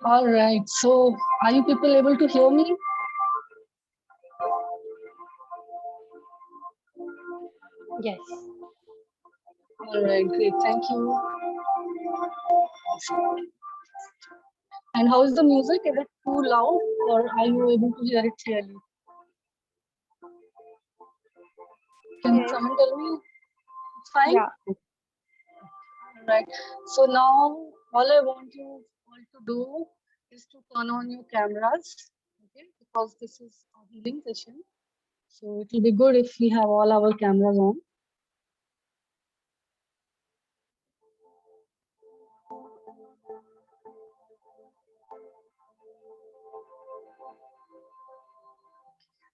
All right. So, are you people able to hear me? Yes. All right. Great. Thank you. And how is the music? Is it too loud, or are you able to hear it clearly? Can Yes. someone tell me? It's fine. Yeah. All right. So now all I want you all to do is to turn on your cameras, okay? Because this is a healing session. So it will be good if we have all our cameras on.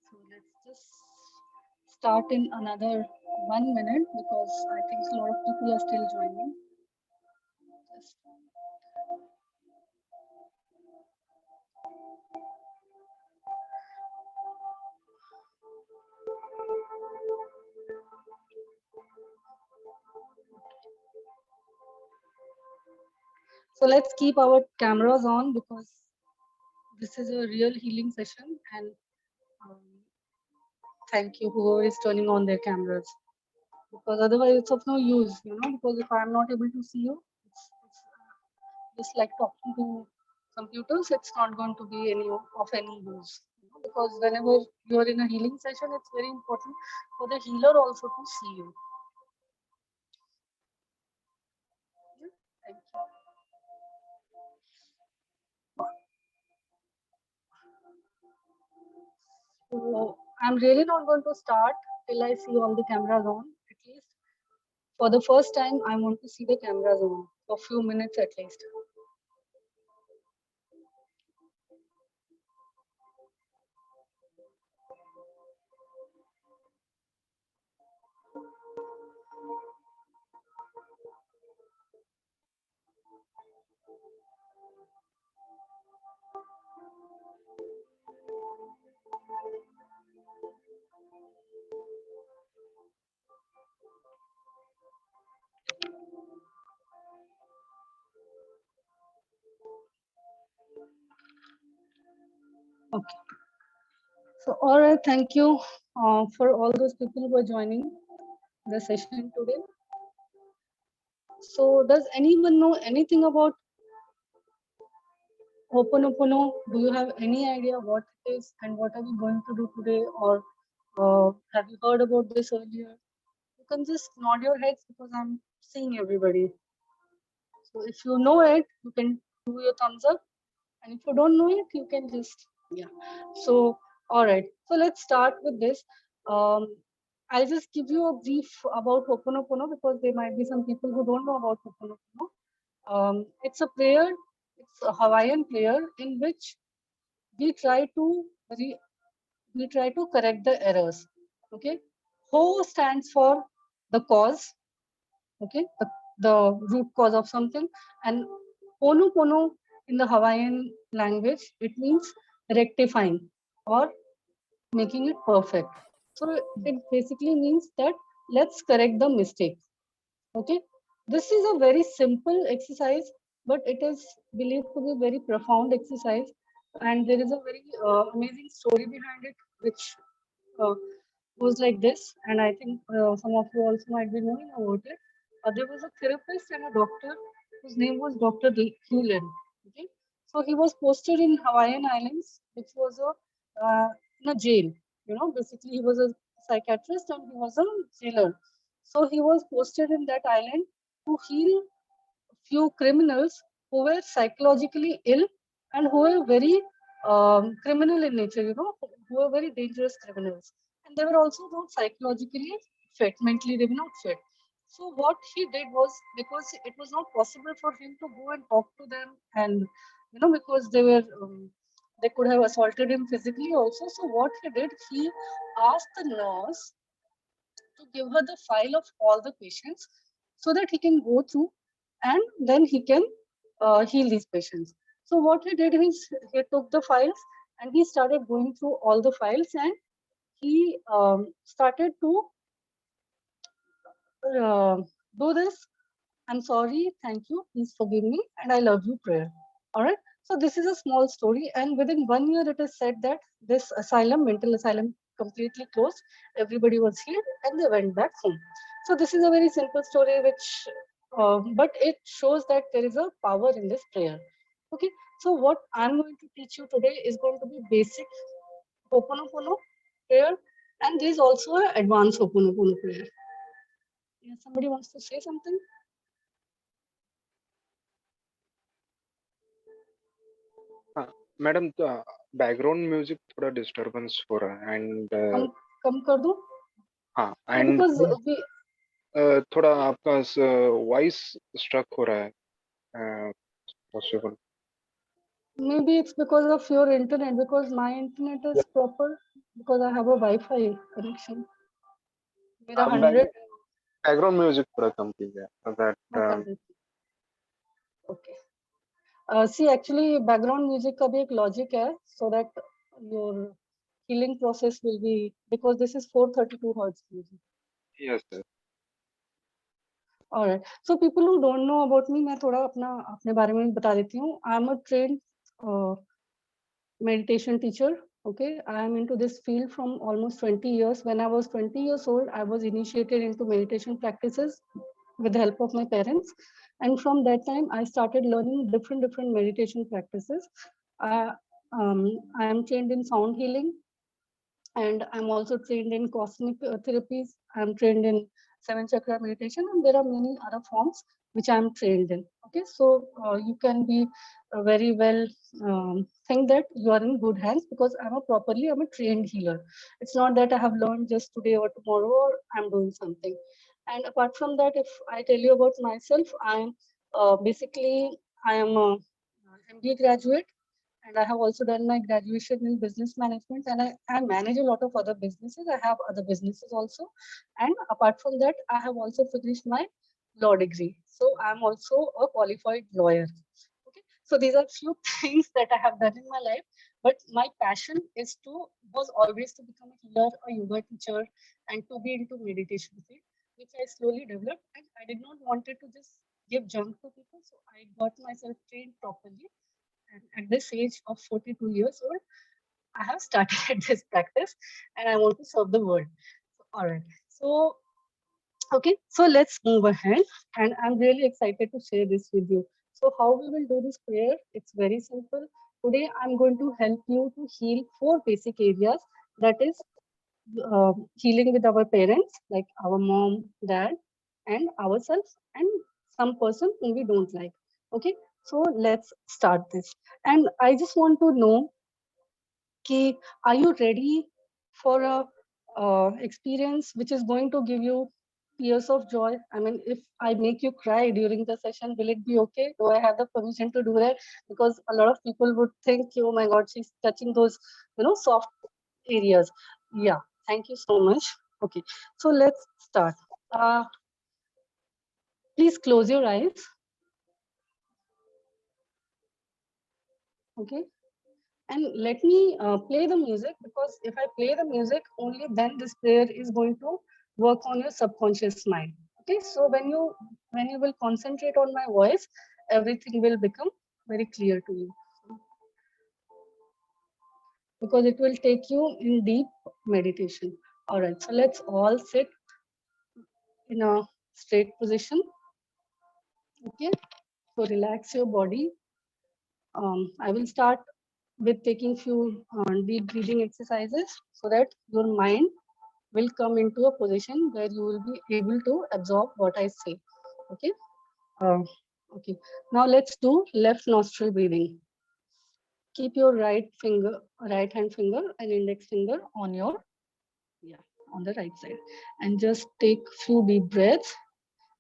So let's just start in another 1 minute because I think a lot of people are still joining. Just so let's keep our cameras on because this is a real healing session, and um, thank you whoever is turning on their cameras, because otherwise it's of no use, because if I'm not able to see you, it's just like talking to computers. It's not going to be of any use, because whenever you're in a healing session, it's very important for the healer also to see you. Yeah, thank you. So I'm really not going to start till I see all the cameras on. At least for the first time, I want to see the cameras on for a few minutes at least. Okay. So, all right, thank you for all those people who are joining the session today. So, does anyone know anything about Ho'oponopono? Do you have any idea what it is and what are we going to do today? Or have you heard about this earlier? You can just nod your heads because I'm seeing everybody. So, if you know it, you can do your thumbs up. And if you don't know it, you can just, yeah. So, all right. So let's start with this. Um, I'll just give you a brief about Ho'oponopono because there might be some people who don't know about Ho'oponopono. It's a prayer, it's a Hawaiian prayer in which we try to we try to correct the errors. Okay. Ho stands for the cause, okay, the root cause of something, and Pono in the Hawaiian language, it means rectifying or making it perfect. So it basically means that let's correct the mistake. Okay, this is a very simple exercise, but it is believed to be a very profound exercise, and there is a very amazing story behind it, which uh, goes like this. And I think some of you also might be knowing about it. There was a therapist and a doctor whose name was Dr. Hewlin. Okay, so he was posted in Hawaiian Islands, which was in a jail. Basically he was a psychiatrist and he was a jailer. So he was posted in that island to heal few criminals who were psychologically ill and who were very criminal in nature, who were very dangerous criminals. And they were also not psychologically fit, mentally they were not fit. So what he did was, because it was not possible for him to go and talk to them, and because they could have assaulted him physically also. So what he did, he asked the nurse to give her the file of all the patients so that he can go through and then he can heal these patients. So what he did is he took the files and he started going through all the files, and he started to uh, do this I'm sorry, thank you, please forgive me, and I love you prayer. All right. So this is a small story, and within 1 year, it is said that this asylum, mental asylum, completely closed. Everybody was healed, and they went back home. So this is a very simple story, but it shows that there is a power in this prayer. Okay. So what I'm going to teach you today is going to be basic Ho'oponopono prayer, and there is also an advanced Ho'oponopono prayer. Yeah, somebody wants to say something? हाँ, madam background music थोड़ा disturbance हो रहा है and come कम कर दूं? हाँ Yeah, and because we थोड़ा आपका वॉइस स्ट्रक हो रहा है possible maybe it's because of your internet, because my internet is proper, because I have a Wi-Fi connection. मेरा 100 बैकग्राउंड म्यूजिक थोड़ा कम कीजिए मैं कर दैट देती हूँ. Okay. See, actually, background music का भी एक logic है, so that your healing process will be, because this is 432 hertz music. Yes sir All right. So people who don't know about me, मैं थोड़ा अपने बारे में बता देती हूँ. I'm a trained uh, meditation teacher. Okay, I am into this field from almost 20 years. When I was 20 years old, I was initiated into meditation practices with the help of my parents, and from that time I started learning different meditation practices. uh, I am trained in sound healing, and I'm also trained in cosmic therapies. I'm trained in seven chakra meditation, and there are many other forms which I'm trained in. Okay, so you can be very well think that you are in good hands, because I'm a trained healer. It's not that I have learned just today or tomorrow, or I'm doing something. And apart from that, if I tell you about myself, I'm basically I am a MBA graduate, and I have also done my graduation in business management, and I manage a lot of other businesses. I have other businesses also, and apart from that, I have also finished my law degree. So I'm also a qualified lawyer. Okay, so these are few things that I have done in my life, but my passion was always to become a healer, a yoga teacher, and to be into meditation field, which I slowly developed, and I did not wanted to just give junk to people, so I got myself trained properly, and at this age of 42 years old, I have started this practice, and I want to serve the world. All right. So, okay, so let's move ahead. And I'm really excited to share this with you. So, how we will do this prayer? It's very simple. Today, I'm going to help you to heal four basic areas. That is healing with our parents, like our mom, dad, and ourselves, and some person whom we don't like. Okay, so let's start this. And I just want to know, ki, are you ready for a experience which is going to give you tears of joy? I mean, if I make you cry during the session, will it be okay? Do I have the permission to do that? Because a lot of people would think, oh my God, she's touching those, soft areas. Yeah, thank you so much. Okay, so let's start. Uh, Please close your eyes. Okay, and let me play the music, because if I play the music, only then this prayer is going to work on your subconscious mind. Okay, so when you will concentrate on my voice, everything will become very clear to you, because it will take you in deep meditation. All right, so let's all sit in a straight position. Okay, so relax your body. I will start with taking few deep breathing exercises, so that your mind will come into a position where you will be able to absorb what I say. Okay. Uh, okay. Now let's do left nostril breathing. Keep your right hand finger and index finger on your, yeah, on the right side, and just take few deep breaths.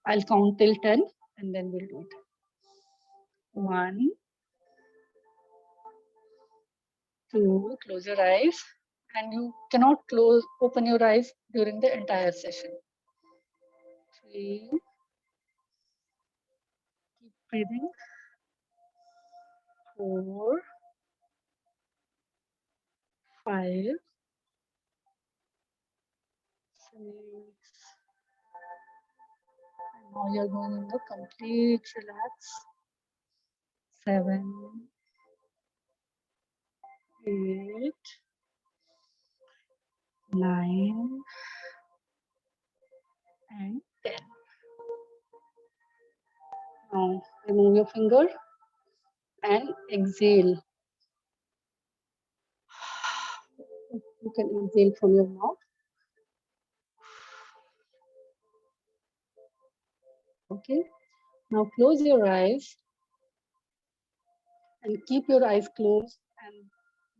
I'll count till 10, and then we'll do it. 1, 2. Close your eyes, and you cannot open your eyes during the entire session. 3. Keep breathing. 4, 5, 6, Now you're going in the complete relax. 7, 8, 9, and 10. Now remove your finger and exhale. You can exhale from your mouth. Okay. Now close your eyes and keep your eyes closed, and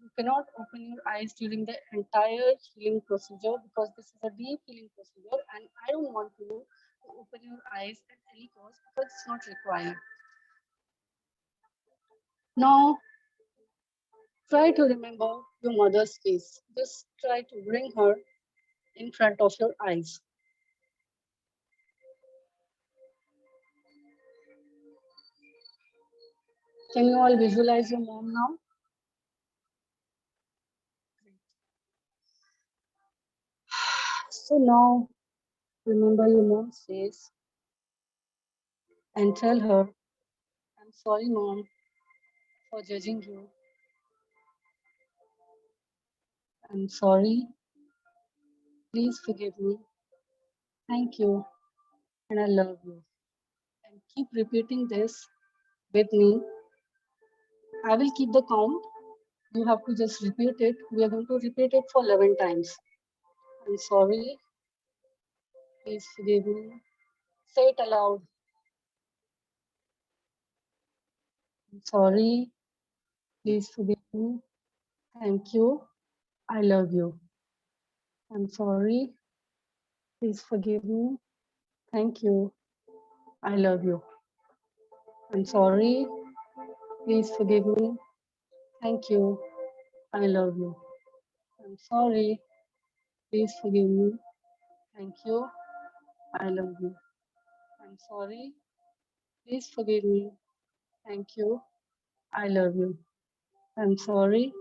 you cannot open your eyes during the entire healing procedure because this is a deep healing procedure and I don't want you to open your eyes at any cost because it's not required. Now try to remember your mother's face. Just try to bring her in front of your eyes. Can you all visualize your mom now? So now remember your mom's face and tell her, I'm sorry, mom, for judging you. I'm sorry. Please forgive me. Thank you. And I love you. And keep repeating this with me. I will keep the count. You have to just repeat it. We are going to repeat it for 11 times. I'm sorry. Please forgive me. Say it aloud. I'm sorry. Please forgive me. Thank you. I love you. I'm sorry. Please forgive me. Thank you. I love you. I'm sorry. Please forgive me. Thank you. I love you. I'm sorry. Please forgive me. Thank you. I love you. I'm sorry. Please forgive me. Thank you. I love you. I'm sorry.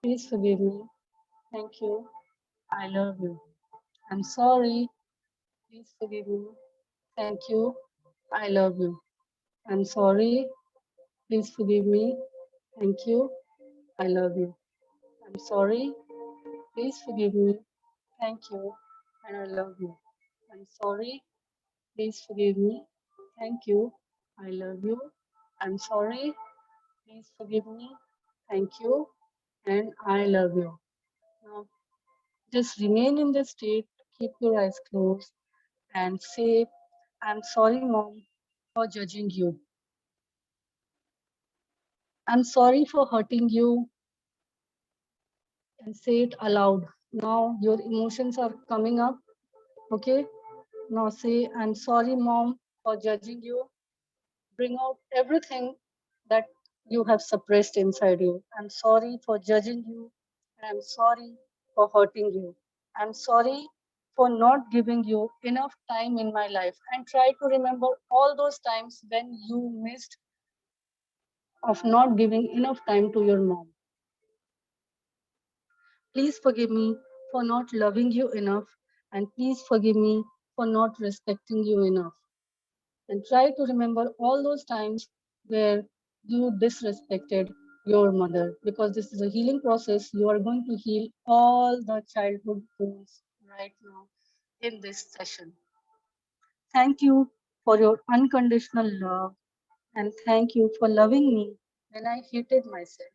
Please forgive me. Thank you. I love you. I'm sorry. Please forgive me. Thank you. I love you. I'm sorry. Please forgive me. Thank you. I love you. I'm sorry. Please forgive me. Thank you. And I love you. I'm sorry. Please forgive me. Thank you. I love you. I'm sorry. Please forgive me. Thank you. And I love you. Now, just remain in this state. Keep your eyes closed and say, I'm sorry, mom, for judging you. I'm sorry for hurting you. And say it aloud. Now your emotions are coming up. Okay. Now say, I'm sorry, mom, for judging you. Bring out everything that you have suppressed inside you. I'm sorry for judging you. I'm sorry for hurting you. I'm sorry for not giving you enough time in my life. And try to remember all those times when you missed of not giving enough time to your mom. Please forgive me for not loving you enough, and please forgive me for not respecting you enough. And try to remember all those times where you disrespected your mother, because this is a healing process. You are going to heal all the childhood wounds right now in this session. Thank you for your unconditional love, and thank you for loving me when I hated myself.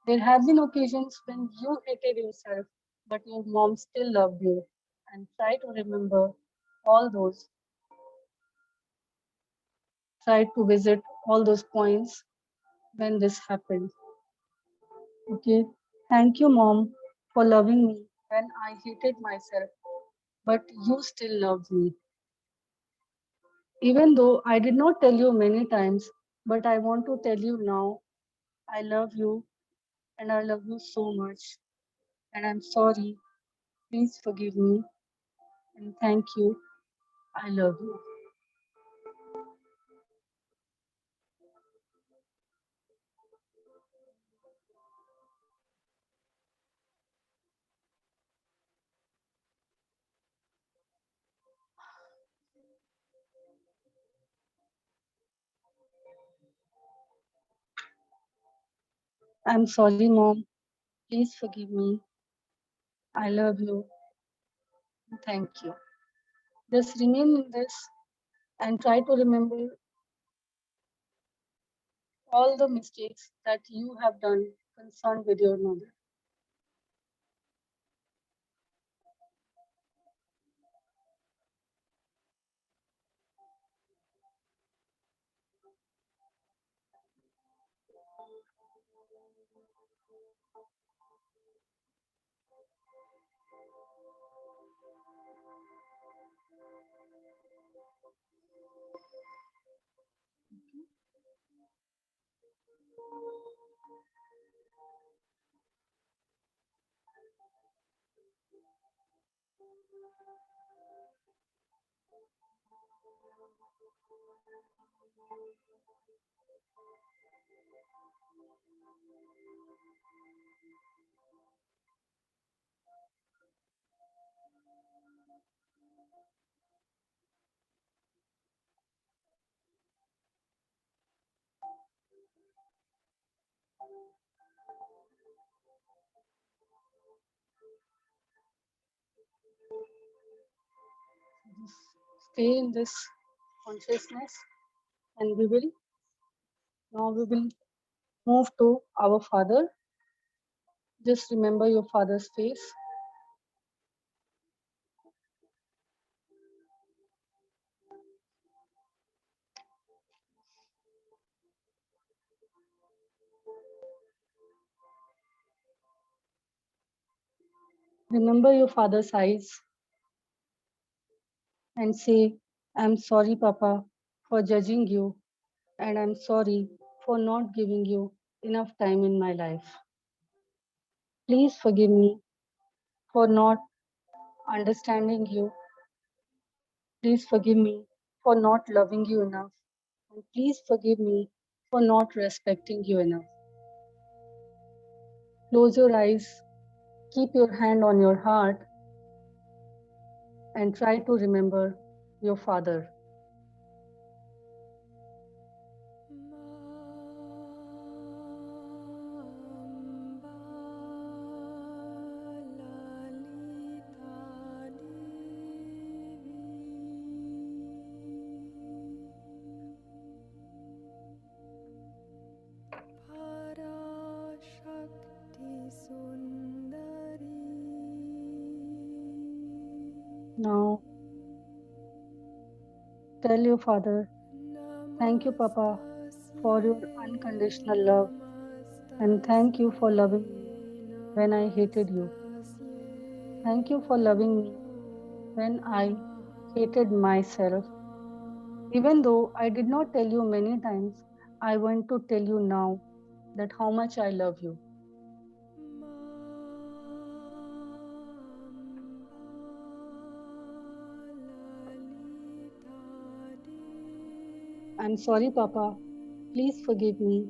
There have been occasions when you hated yourself, but your mom still loved you. And try to remember all those. Try to visit all those points when this happened. Okay. Thank you, mom, for loving me when I hated myself, but you still loved me. Even though I did not tell you many times, but I want to tell you now, I love you and I love you so much. And I'm sorry. Please forgive me and thank you. I love you. I'm sorry, Mom. Please forgive me. I love you. Thank you. Just remain in this and try to remember all the mistakes that you have done concerned with your mother. Just stay in this consciousness and we will move to our father. Just remember your father's face. Remember your father's eyes and say, I'm sorry, Papa, for judging you, and I'm sorry for not giving you enough time in my life. Please forgive me for not understanding you. Please forgive me for not loving you enough. And please forgive me for not respecting you enough. Close your eyes, keep your hand on your heart, and try to remember your father. Now, tell your father, thank you, Papa, for your unconditional love, and thank you for loving me when I hated you. Thank you for loving me when I hated myself. Even though I did not tell you many times, I want to tell you now that how much I love you. I'm sorry, Papa. Please forgive me.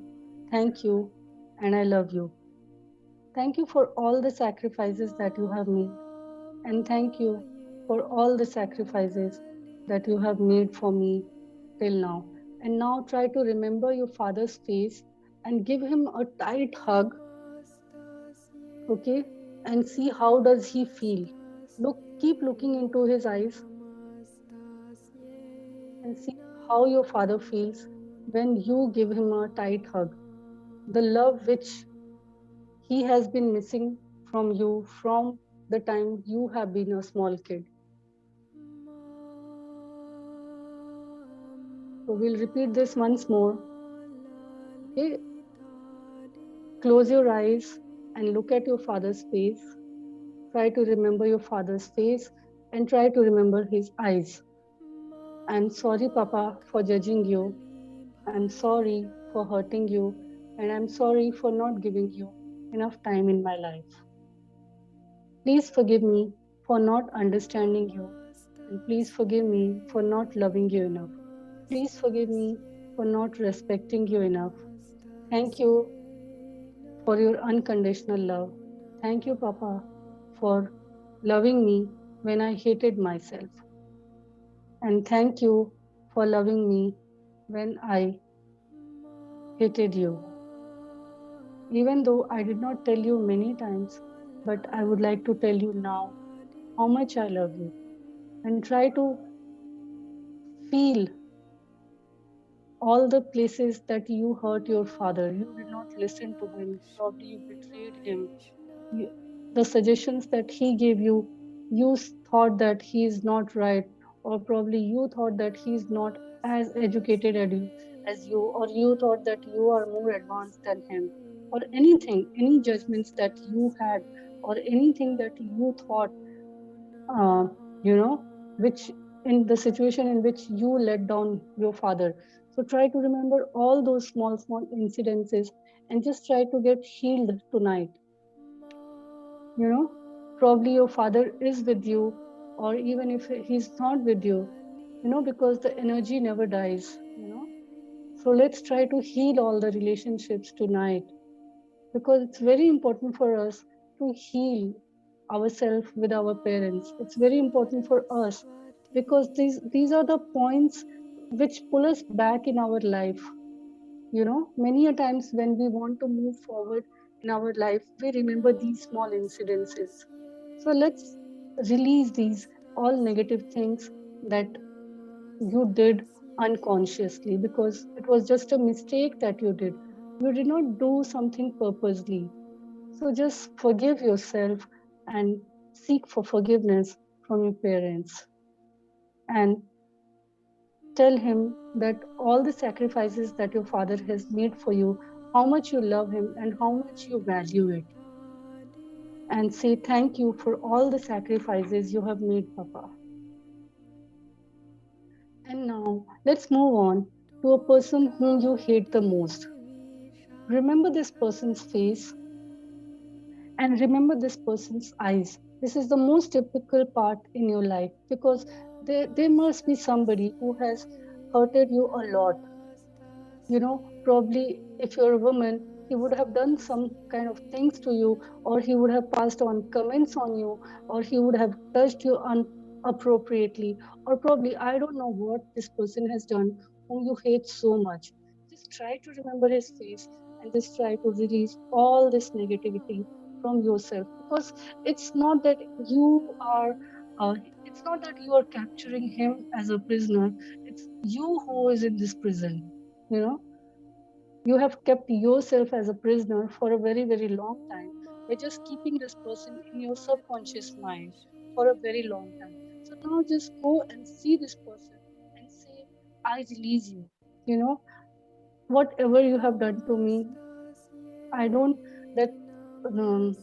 Thank you, and I love you. Thank you for all the sacrifices that you have made, and thank you for all the sacrifices that you have made for me till now. And now try to remember your father's face and give him a tight hug, okay? And see how does he feel. Keep looking into his eyes and see how your father feels when you give him a tight hug. The love which he has been missing from you from the time you have been a small kid. So we'll repeat this once more. Okay? Close your eyes and look at your father's face. Try to remember your father's face and try to remember his eyes. I'm sorry, Papa, for judging you. I'm sorry for hurting you. And I'm sorry for not giving you enough time in my life. Please forgive me for not understanding you. And please forgive me for not loving you enough. Please forgive me for not respecting you enough. Thank you for your unconditional love. Thank you, Papa, for loving me when I hated myself. And thank you for loving me when I hated you. Even though I did not tell you many times, but I would like to tell you now how much I love you. And try to feel all the places that you hurt your father. You did not listen to him. Probably you betrayed him. You, the suggestions that he gave you, you thought that he is not right, or probably you thought that he is not as educated as you, or you thought that you are more advanced than him, or anything, any judgments that you had, or anything that you thought, uh, you know, which in the situation in which you let down your father. So try to remember all those small, small incidences and just try to get healed tonight. You know, probably your father is with you, or even if he's not with you, because the energy. So let's try to heal all the relationships tonight, because it's very important for us to heal ourselves with our parents. It's very important for us because these are the points which pull us back in our life. Many a times when we want to move forward in our life, we remember these small incidences. So let's release these all negative things that you did unconsciously, because it was just a mistake that you did. You did not do something purposely. So just forgive yourself and seek for forgiveness from your parents, and tell him that all the sacrifices that your father has made for you, how much you love him and how much you value it. And say thank you for all the sacrifices you have made, Papa. And now let's move on to a person whom you hate the most. Remember this person's face and remember this person's eyes. This is the most difficult part in your life, because there must be somebody who has hurted you a lot. Probably if you're a woman, he would have done some kind of things to you, or he would have passed on comments on you, or he would have touched you appropriately, or probably I don't know what this person has done whom you hate so much. Just try to remember his face and just try to release all this negativity from yourself, because it's not that you are uh, it's not that you are capturing him as a prisoner. It's you who is in this prison. you know you have kept yourself as a prisoner for a very, very long time by just keeping this person in your subconscious mind for a very long time. So now just go and see this person and say, I release you. You know, whatever you have done to me, I don't, that um,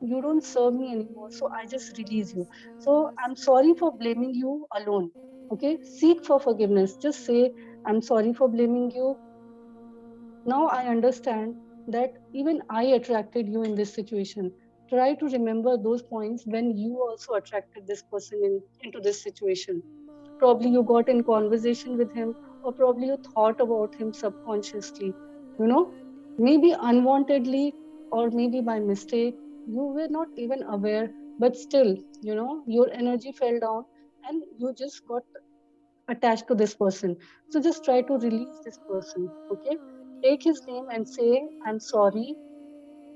you don't serve me anymore. So I just release you. So I'm sorry for blaming you alone. Okay, seek for forgiveness. Just say, I'm sorry for blaming you. Now I understand that even I attracted you in this situation. Try to remember those points when you also attracted this person into this situation. Probably you got in conversation with him, or probably you thought about him subconsciously, you know, maybe unwantedly, or maybe by mistake. You were not even aware, but still, your energy fell down and you just got attached to this person. So just try to release this person, okay? Take his name and say, I'm sorry,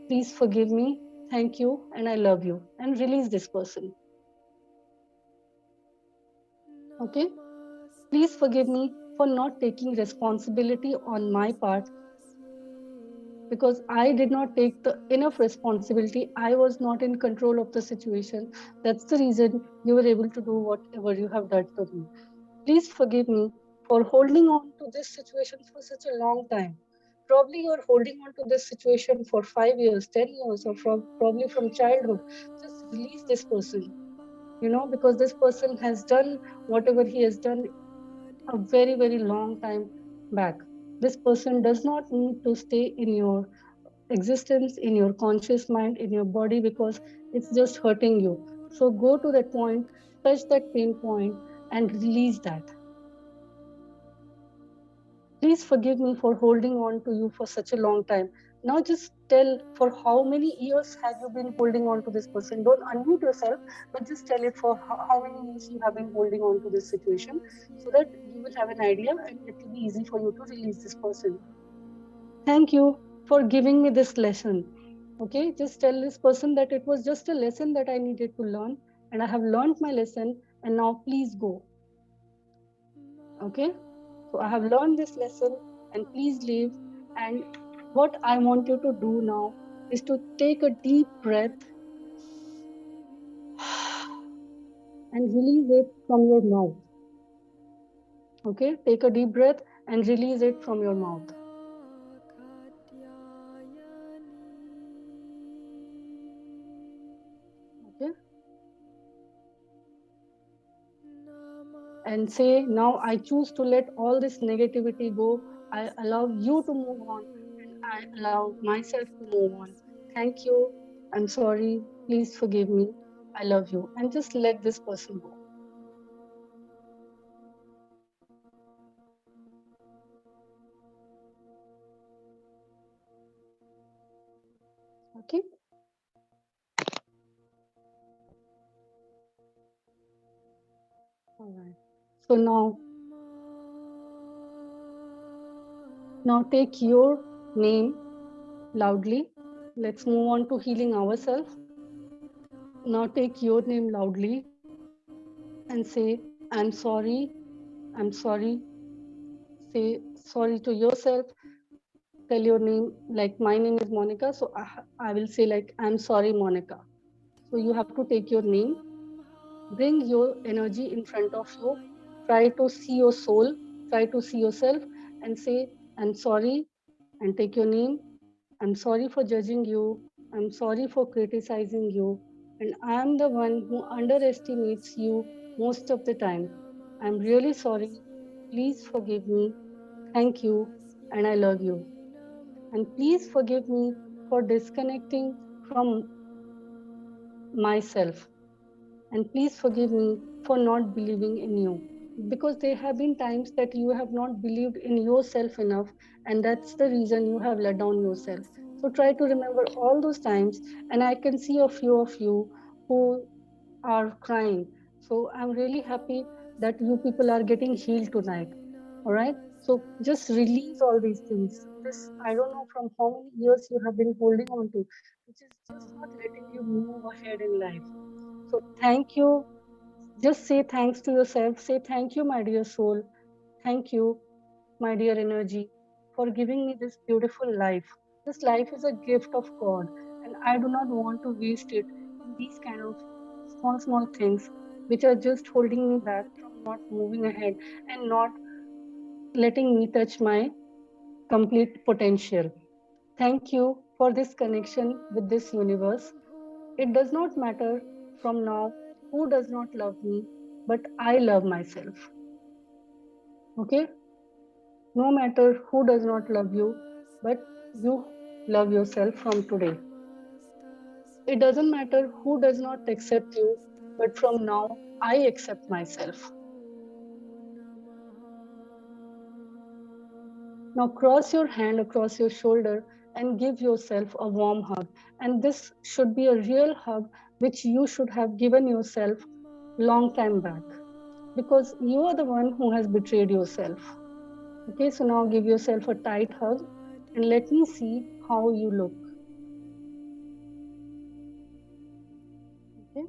please forgive me, thank you, and I love you. And release this person, okay? Please forgive me for not taking responsibility on my part, because I did not take the enough responsibility. I was not in control of the situation. That's the reason you were able to do whatever you have done to me. Please forgive me for holding on to this situation for such a long time. Probably you're holding on to this situation for 5 years, 10 years, or probably from childhood. Just release this person, because this person has done whatever he has done a very, very long time back. This person does not need to stay in your existence, in your conscious mind, in your body, because it's just hurting you. So go to that point, touch that pain point, and release that. Please forgive me for holding on to you for such a long time. Now just tell, for how many years have you been holding on to this person? Don't unmute yourself, but just tell it for how many years you have been holding on to this situation, so that you will have an idea and it will be easy for you to release this person. Thank you. for giving me this lesson. Okay, just tell this person that it was just a lesson that I needed to learn, and I have learned my lesson, and now please go. Okay, so I have learned this lesson, and please leave. And what I want you to do now is to take a deep breath and release it from your mouth. Okay, take a deep breath and release it from your mouth. Okay, and say, now I choose to let all this negativity go. I allow you to move on, and I allow myself to move on. Thank you. I'm sorry. Please forgive me. I love you. And just let this person go. Okay. All right. So now take your name loudly. Let's move on to healing ourselves. Now take your name loudly and say, I'm sorry. I'm sorry. Say sorry to yourself. Tell your name, like my name is Monica, so I will say like, I'm sorry, Monica. So you have to take your name, bring your energy in front of you, try to see your soul, try to see yourself, and say, I'm sorry, and take your name. I'm sorry for judging you. I'm sorry for criticizing you. And I'm the one who underestimates you most of the time. I'm really sorry. Please forgive me. Thank you. And I love you. And please forgive me for disconnecting from myself. And please forgive me for not believing in you. Because there have been times that you have not believed in yourself enough, and that's the reason you have let down yourself. So try to remember all those times, and I can see a few of you who are crying. So I'm really happy that you people are getting healed tonight. All right. So just release all these things. This, I don't know from how many years you have been holding on to, which is just not letting you move ahead in life. So thank you. Just say thanks to yourself. Say thank you, my dear soul. Thank you, my dear energy, for giving me this beautiful life. This life is a gift of God, and I do not want to waste it in these kind of small things which are just holding me back from not moving ahead and not letting me touch my complete potential. Thank you for this connection with this universe. It does not matter from now who does not love me, but I love myself. Okay? No matter who does not love you, but you love yourself from today. It doesn't matter who does not accept you, but from now I accept myself. Now cross your hand across your shoulder and give yourself a warm hug. And this should be a real hug which you should have given yourself long time back, because you are the one who has betrayed yourself. Okay, so now give yourself a tight hug and let me see how you look. Okay,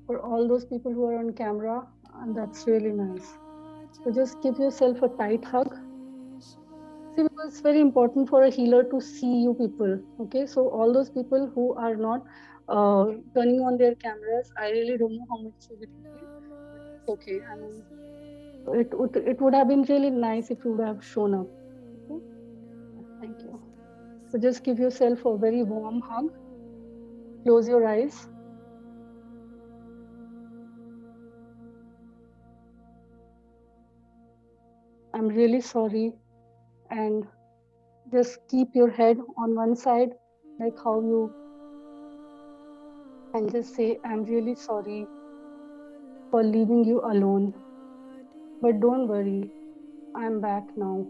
for all those people who are on camera, and that's really nice. So just give yourself a tight hug. See, because it's very important for a healer to see you people. Okay, so all those people who are not turning on their cameras, I really don't know how much you will heal, but it's okay. I mean, it would have been really nice if you would have shown up. Okay, thank you. So just give yourself a very warm hug. Close your eyes. I'm really sorry, and just keep your head on one side, like how you, and just say, I'm really sorry for leaving you alone. But don't worry, I'm back now.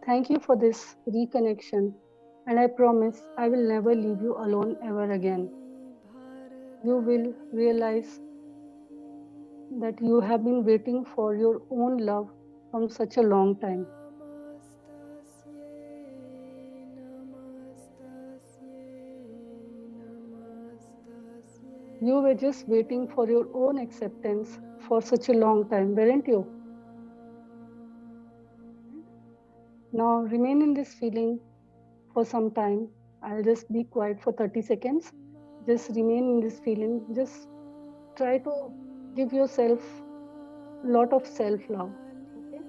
Thank you for this reconnection, and I promise I will never leave you alone ever again. You will realize that you have been waiting for your own love from such a long time. You were just waiting for your own acceptance for such a long time, weren't you? Now remain in this feeling for some time. I'll just be quiet for 30 seconds. Just remain in this feeling. Just try to give yourself a lot of self love. Okay.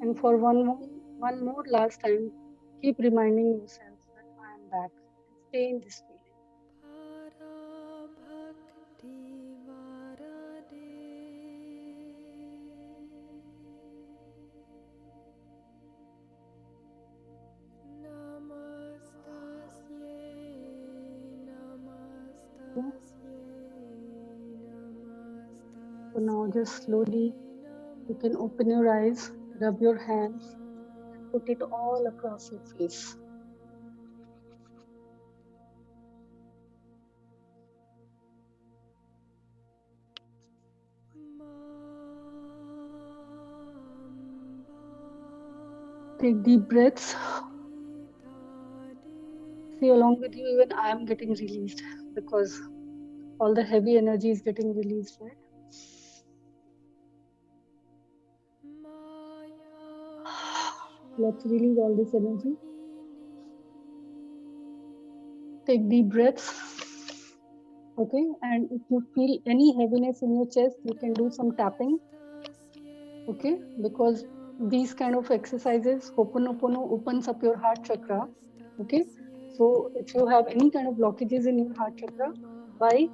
And for one more last time, keep reminding yourself that I am back and stay in this feeling. Okay. So now just slowly you can open your eyes, rub your hands, and put it all across your face. Take deep breaths. See, along with you, even I am getting released because all the heavy energy is getting released, right? Let's release all this energy. Take deep breaths. Okay, and if you feel any heaviness in your chest, you can do some tapping. Okay, because these kind of exercises, Ho'oponopono opens up your heart chakra. Okay, so if you have any kind of blockages in your heart chakra, by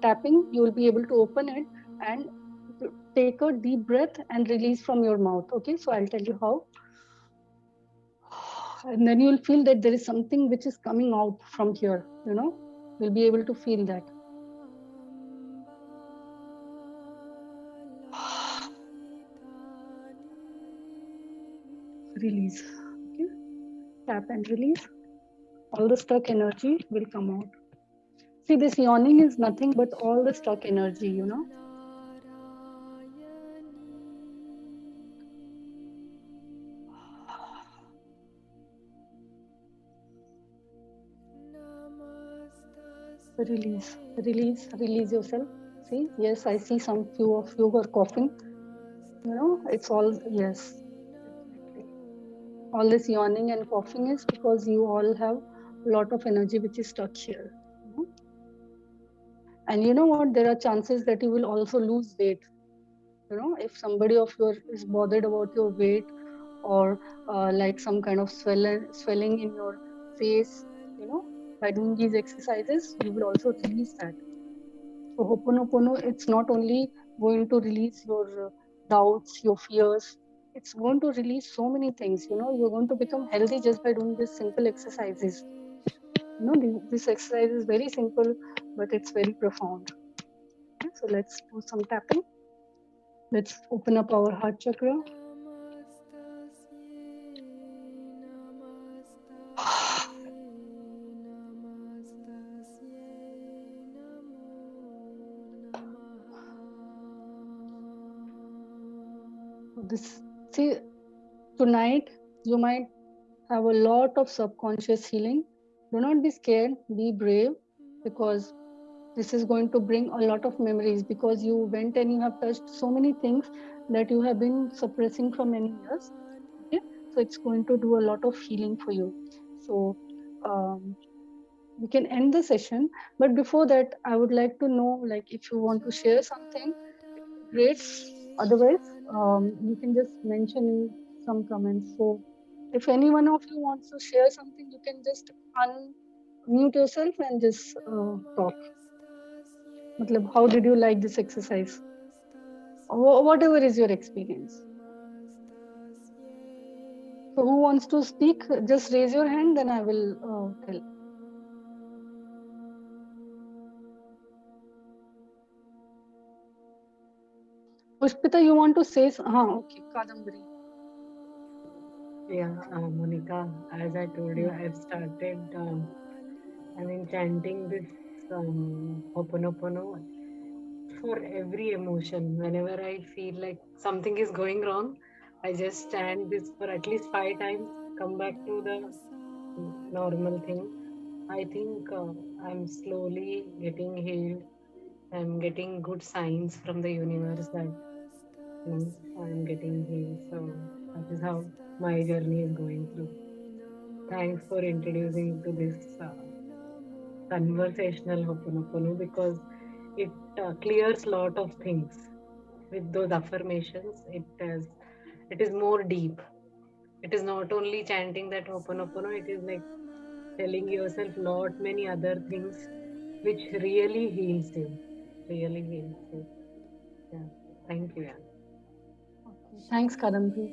tapping, you will be able to open it and take a deep breath and release from your mouth. Okay, so I'll tell you how. And then you'll feel that there is something which is coming out from here, you'll be able to feel that. Release. Okay, tap and release. All the stuck energy will come out. See, this yawning is nothing but all the stuck energy. Release, release, release yourself. See, yes, I see some few of you are coughing. It's all, yes, exactly. All this yawning and coughing is because you all have a lot of energy which is stuck here. And you know what? There are chances that you will also lose weight. If somebody of yours is bothered about your weight or like some kind of swelling in your face, by doing these exercises, you will also release that. So Ho'oponopono, it's not only going to release your doubts, your fears, it's going to release so many things. You're going to become healthy just by doing these simple exercises. This exercise is very simple, but it's very profound. Okay, so let's do some tapping. Let's open up our heart chakra. This see tonight you might have a lot of subconscious healing. Do not be scared, be brave, because this is going to bring a lot of memories, because you went and you have touched so many things that you have been suppressing for many years. Okay, so it's going to do a lot of healing for you. So um, we can end the session, but before that I would like to know, like, if you want to share something, great. Otherwise, you can just mention in some comments. So if any one of you wants to share something, you can just unmute yourself and just talk. Matlab, how did you like this exercise? Whatever is your experience. So who wants to speak? Just raise your hand, then I will tell. Pushpita, you want to say? Okay, Kadambari. Yeah, Monica, as I told you, I've started, chanting this Ho'oponopono for every emotion. Whenever I feel like something is going wrong, I just chant this for at least 5 times, come back to the normal thing. I think I'm slowly getting healed. I'm getting good signs from the universe that I'm getting healed. So that is how my journey is going through. Thanks for introducing to this conversational Ho'oponopono because it clears lot of things with those affirmations. It is more deep. It is not only chanting that Ho'oponopono. It is like telling yourself lot many other things which really heals you. Really heals you. Yeah. Thank you. Yeah. Okay. Thanks, Kadamji.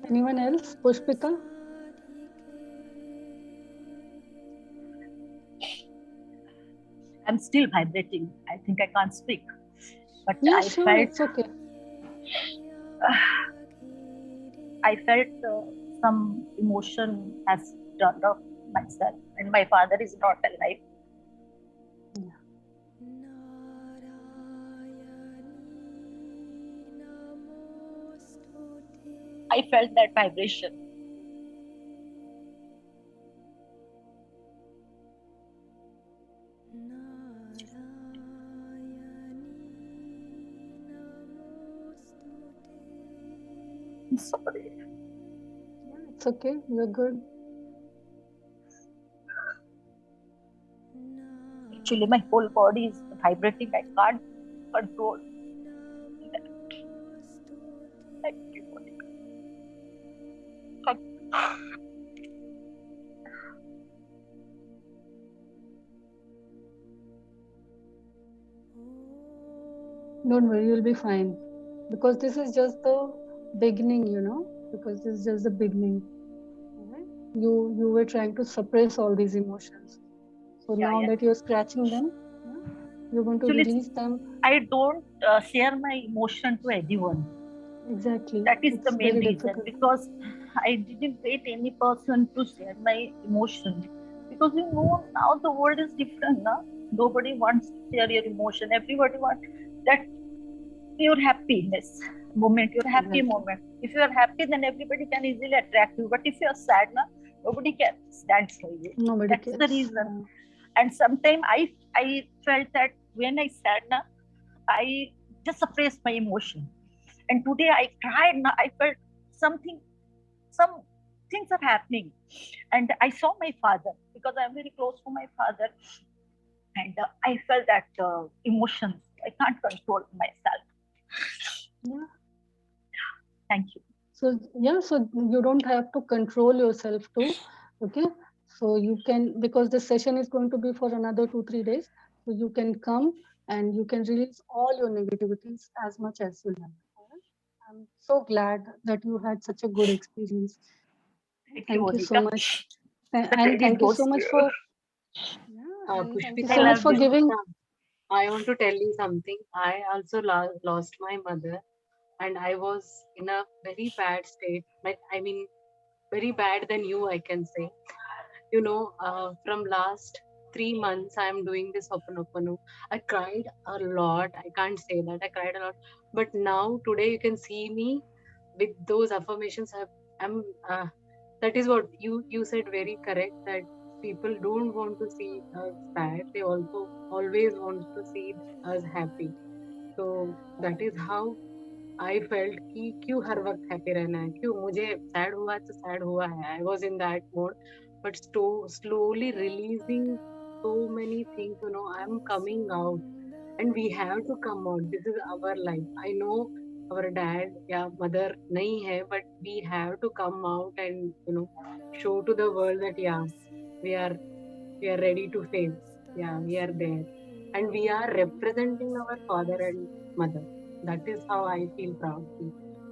Anyone else? Pushpita? I'm still vibrating. I think I can't speak, but Yeah, sure, it's okay. I felt some emotion has turned off myself, and my father is not alive. Yeah. I felt that vibration. I'm sorry. Yeah, it's okay. You're good. Actually, my whole body is vibrating. I can't control that. Thank you, Monica. Thank Don't worry, you'll be fine. Because this is just the beginning, because this is just the beginning. Alright? You were trying to suppress all these emotions. So Yeah, now yeah. that you're scratching them, yeah, you're going to Actually, release them. I don't share my emotion to anyone. Exactly. That is the It's main very reason, difficult. because I didn't get any person to share my emotion. Because now the world is different now. Nobody wants to share your emotion. Everybody wants that your happiness moment, your happy Exactly. moment. If you are happy, then everybody can easily attract you. But if you are sad now, nobody can stand for you. Nobody That's the cares. reason. Yeah. And sometimes I felt that when I sad now, I just suppressed my emotion. And today I cried. Now I felt something, some things are happening. And I saw my father because I'm very close to my father. And I felt that emotions. I can't control myself. Yeah. Thank you. So yeah, so you don't have to control yourself too. Okay. So you can, because the session is going to be for another 2-3 days. So you can come and you can release all your negativities as much as you like. Alright? I'm so glad that you had such a good experience. Thank you, Thank you so Monica. much. The And credit thank you goes so to much you. for, yeah, and thank you I so Pushpita, much love for you. giving. Pushpita, I want to tell you something. I also lost my mother, and I was in a very bad state. Like, I mean, very bad than you, I can say. From last 3 months, I'm doing this Ho'oponopono. I cried a lot. I can't say that I cried a lot, but now today you can see me with those affirmations. I'm. That is what you said. Very correct. That people don't want to see us sad. They also always want to see us happy. So that is how I felt कि क्यों हर वक्त happy रहना है, क्यों मुझे sad हुआ तो sad हुआ है. I was in that mode, but slowly releasing so many things. I'm coming out, and we have to come out. This is our life. I know our dad या mother नहीं है, but we have to come out and show to the world that yeah, we are we are ready to face. Yeah, we are there, and we are representing our father and mother. That is how I feel proud.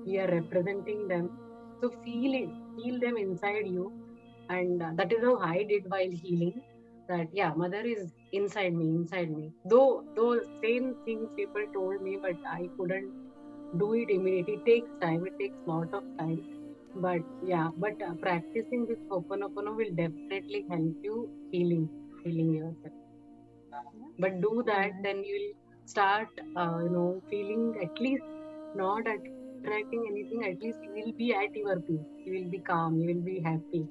We are representing them. So feel it, feel them inside you, and that is how I did while healing. That yeah, mother is inside me. Though same things people told me, but I couldn't do it immediately. It takes time. It takes lot of time. But yeah, but practicing this Ho'oponopono will definitely help you healing yourself. But do that, Alright. then you'll start, feeling at least not attracting anything. At least you will be at your peace. You will be calm. You will be happy.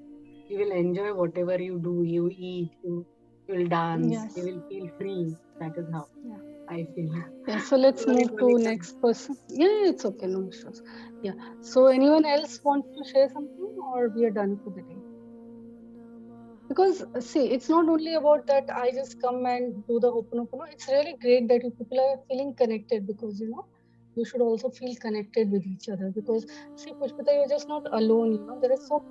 You will enjoy whatever you do. You eat, you will dance, you Yes. will feel free. That is how Yeah. I feel. Yeah. So let's Sorry, move to Monica. next person. Yeah, yeah, it's okay. No issues. Yeah. So anyone else wants to share something, or we are done for the day? Because see, it's not only about that I just come and do the Ho'oponopono. It's really great that you people are feeling connected, because you should also feel connected with each other. Because see, Pushpita, you're just not alone. There is so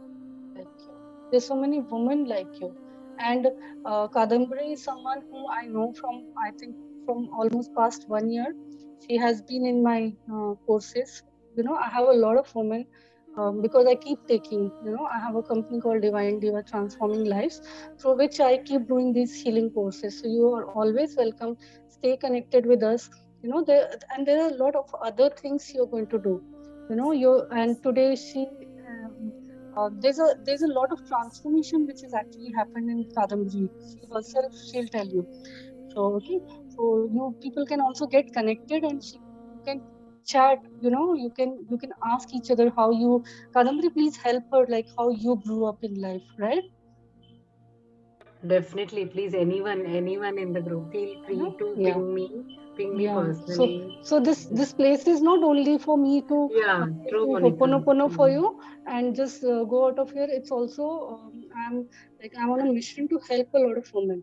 like you. There's so many women like you. And Kadambari is someone whom I know from, I think, from almost past 1 year. She has been in my courses. I have a lot of women, because I keep taking, I have a company called Divine Diva Transforming Lives, through which I keep doing these healing courses. So you are always welcome. Stay connected with us. There are a lot of other things you're going to do. And today there's a lot of transformation which has actually happened in Kadambari. She herself, she'll tell you. So okay, so you people can also get connected, and you can chat. You can ask each other how you. Kadambari, please help her, like how you grew up in life, right? Definitely, please, anyone in the group, feel free to Yeah. ping me Yeah. So personally. so this place is not only for me to Yeah, true, do Monica. Ho'oponopono for Mm. you and just go out of here. It's also I'm on a mission to help a lot of women,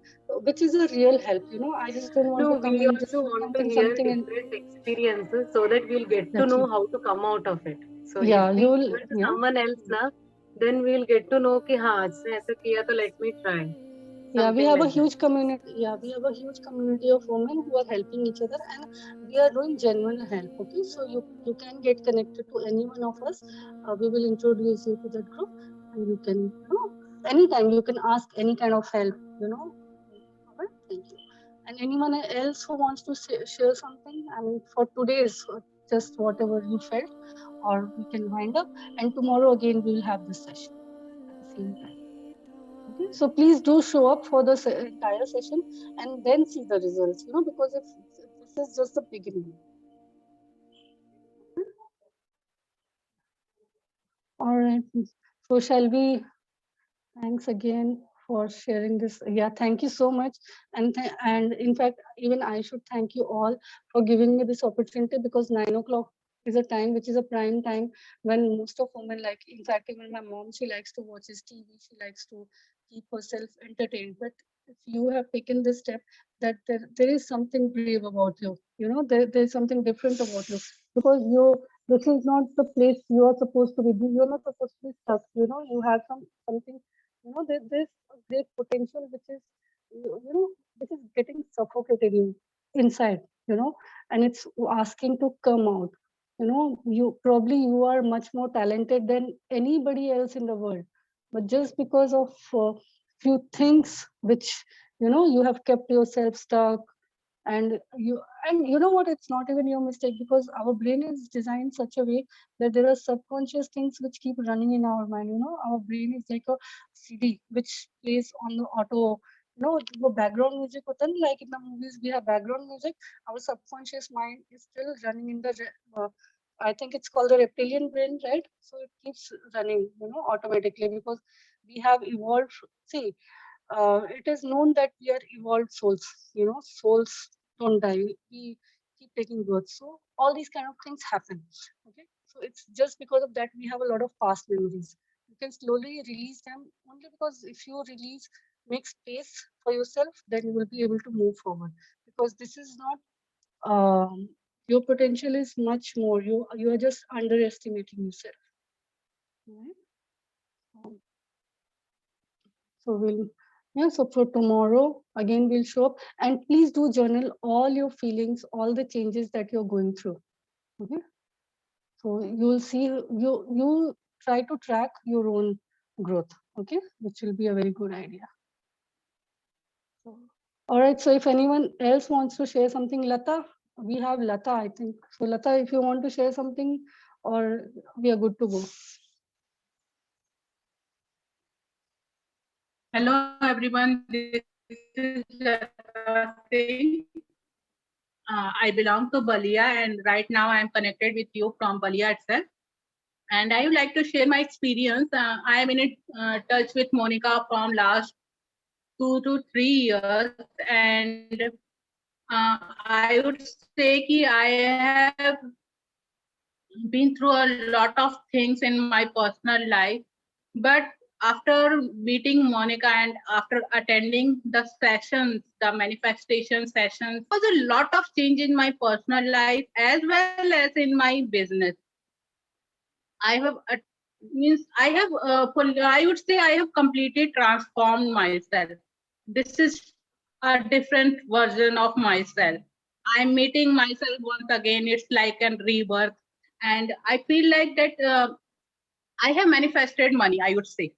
which is a real help. I just don't want to No, come we and just also say want to something, hear something, and different experiences so that we'll get to know exactly. how to come out of it. So if Yeah, we you'll listen to yeah. someone else na, then we'll get to know कि हाँ इसने ऐसा किया तो let me try Yeah, we something have a like that. huge community. Yeah, we have a huge community of women who are helping each other, and we are doing genuine help. Okay, so you can get connected to any one of us. We will introduce you to that group, and you can anytime you can ask any kind of help. Alright, thank you. And anyone else who wants to share something? I mean, for today's just whatever you felt, or we can wind up. And tomorrow again we will have this session at the same time. Okay, so please do show up for the entire session and then see the results, because if this is just the beginning. All right. So shall we? Thanks again for sharing this. Yeah, thank you so much. And in fact, even I should thank you all for giving me this opportunity, because 9 o'clock is a time which is a prime time when most of women, like, in fact, even my mom, she likes to watch this TV. She likes to keep herself entertained. But if you have taken this step, that there is something brave about you. There's something different about you, because this is not the place you are supposed to be. You're not supposed to be stuck. You have something. There's a great potential which is which is getting suffocated you inside. And it's asking to come out. You are much more talented than anybody else in the world, but just because of few things which you have kept yourself stuck. And you know what, it's not even your mistake, because our brain is designed such a way that there are subconscious things which keep running in our mind. Our brain is like a CD which plays on the auto. The background music hota na, like in the movies we have background music. Our subconscious mind is still running in the I think it's called the reptilian brain, right? So it keeps running automatically, because we have evolved. See, it is known that we are evolved souls. Souls don't die. We keep taking birth. So all these kind of things happen. Okay. So it's just because of that we have a lot of past memories. You can slowly release them, only because if you release, make space for yourself, then you will be able to move forward. Because this is not your potential is much more. You are just underestimating yourself. Right? So So we'll, yeah, so for tomorrow, again, we'll show up, and please do journal all your feelings, all the changes that you're going through. Okay. So you'll see, you try to track your own growth. Okay. Which will be a very good idea. So, all right. So if anyone else wants to share something, Lata, we have Lata, I think. So Lata, if you want to share something, or we are good to go. Hello everyone, this is Lata Singh. I belong to Balia and right now I am connected with you from Balia itself. And I would like to share my experience. I am in touch with Monica from last 2 to 3 years, and I would say that I have been through a lot of things in my personal life, but after meeting Monica and after attending the sessions, the manifestation sessions, there was a lot of change in my personal life as well as in my business. I have means I have I would say I have completely transformed myself. This is a different version of myself. I'm meeting myself once again. It's like a rebirth, and I feel like that I have manifested money, I would say.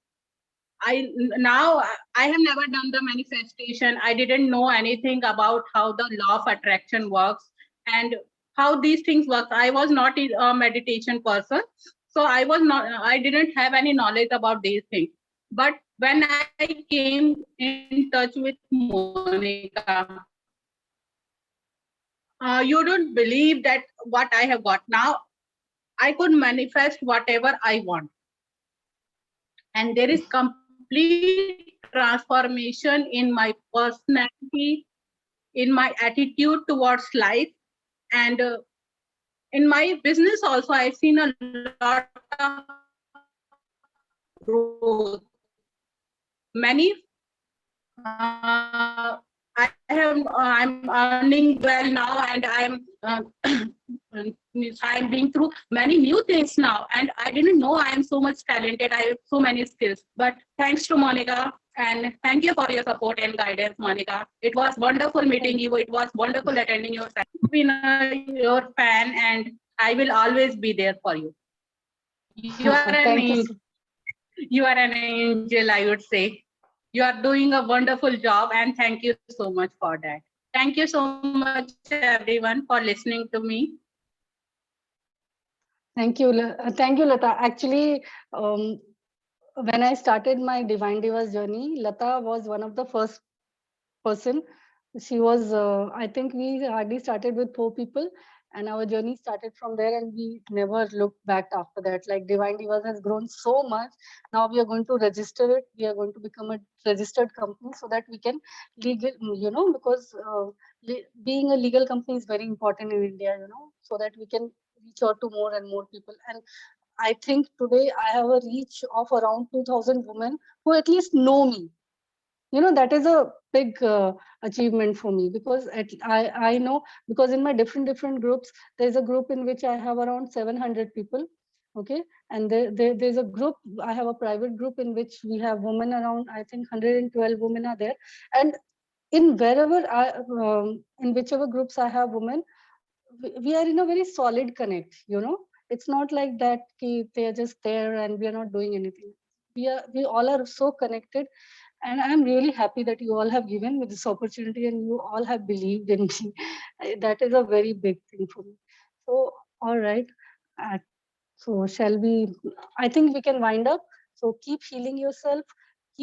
I now I have never done the manifestation. I didn't know anything about how the law of attraction works and how these things work. I was not a meditation person, so I didn't have any knowledge about these things. But when I came in touch with Monica, you don't believe that what I have got now. I could manifest whatever I want, and there is complete transformation in my personality, in my attitude towards life, and in my business also. I've seen a lot of growth. I'm earning well now, and I'm being through many new things now, and I didn't know I am so much talented. I have so many skills, but thanks to Monica, and thank you for your support and guidance, Monica. It was wonderful meeting you. It was wonderful attending your session. I've been your fan, and I will always be there for you. You are an Thank you. angel. You are an angel, I would say. You are doing a wonderful job, and thank you so much for that. Thank you so much, everyone, for listening to me. Thank you, Lata. Actually, when I started my Divine Divas journey, Lata was one of the first person. She was, I think we hardly started with 4 people, and our journey started from there, and we never looked back after that. Like Divine Divas has grown so much. Now we are going to register it. We are going to become a registered company so that we can legal, because being a legal company is very important in India, so that we can reach out to more and more people. And I think today I have a reach of around 2,000 women who at least know me. That is a big achievement for me, because I know, because in my different groups, there's a group in which I have around 700 people. Okay. And there's a group, I have a private group in which we have women around, I think 112 women are there. And in in whichever groups I have women, we are in a very solid connect. It's not like that they are just there and we are not doing anything. We all are so connected, and I'm really happy that you all have given me this opportunity and you all have believed in me. That is a very big thing for me. So, all right. Uh, so shall we, I think we can wind up. So keep healing yourself.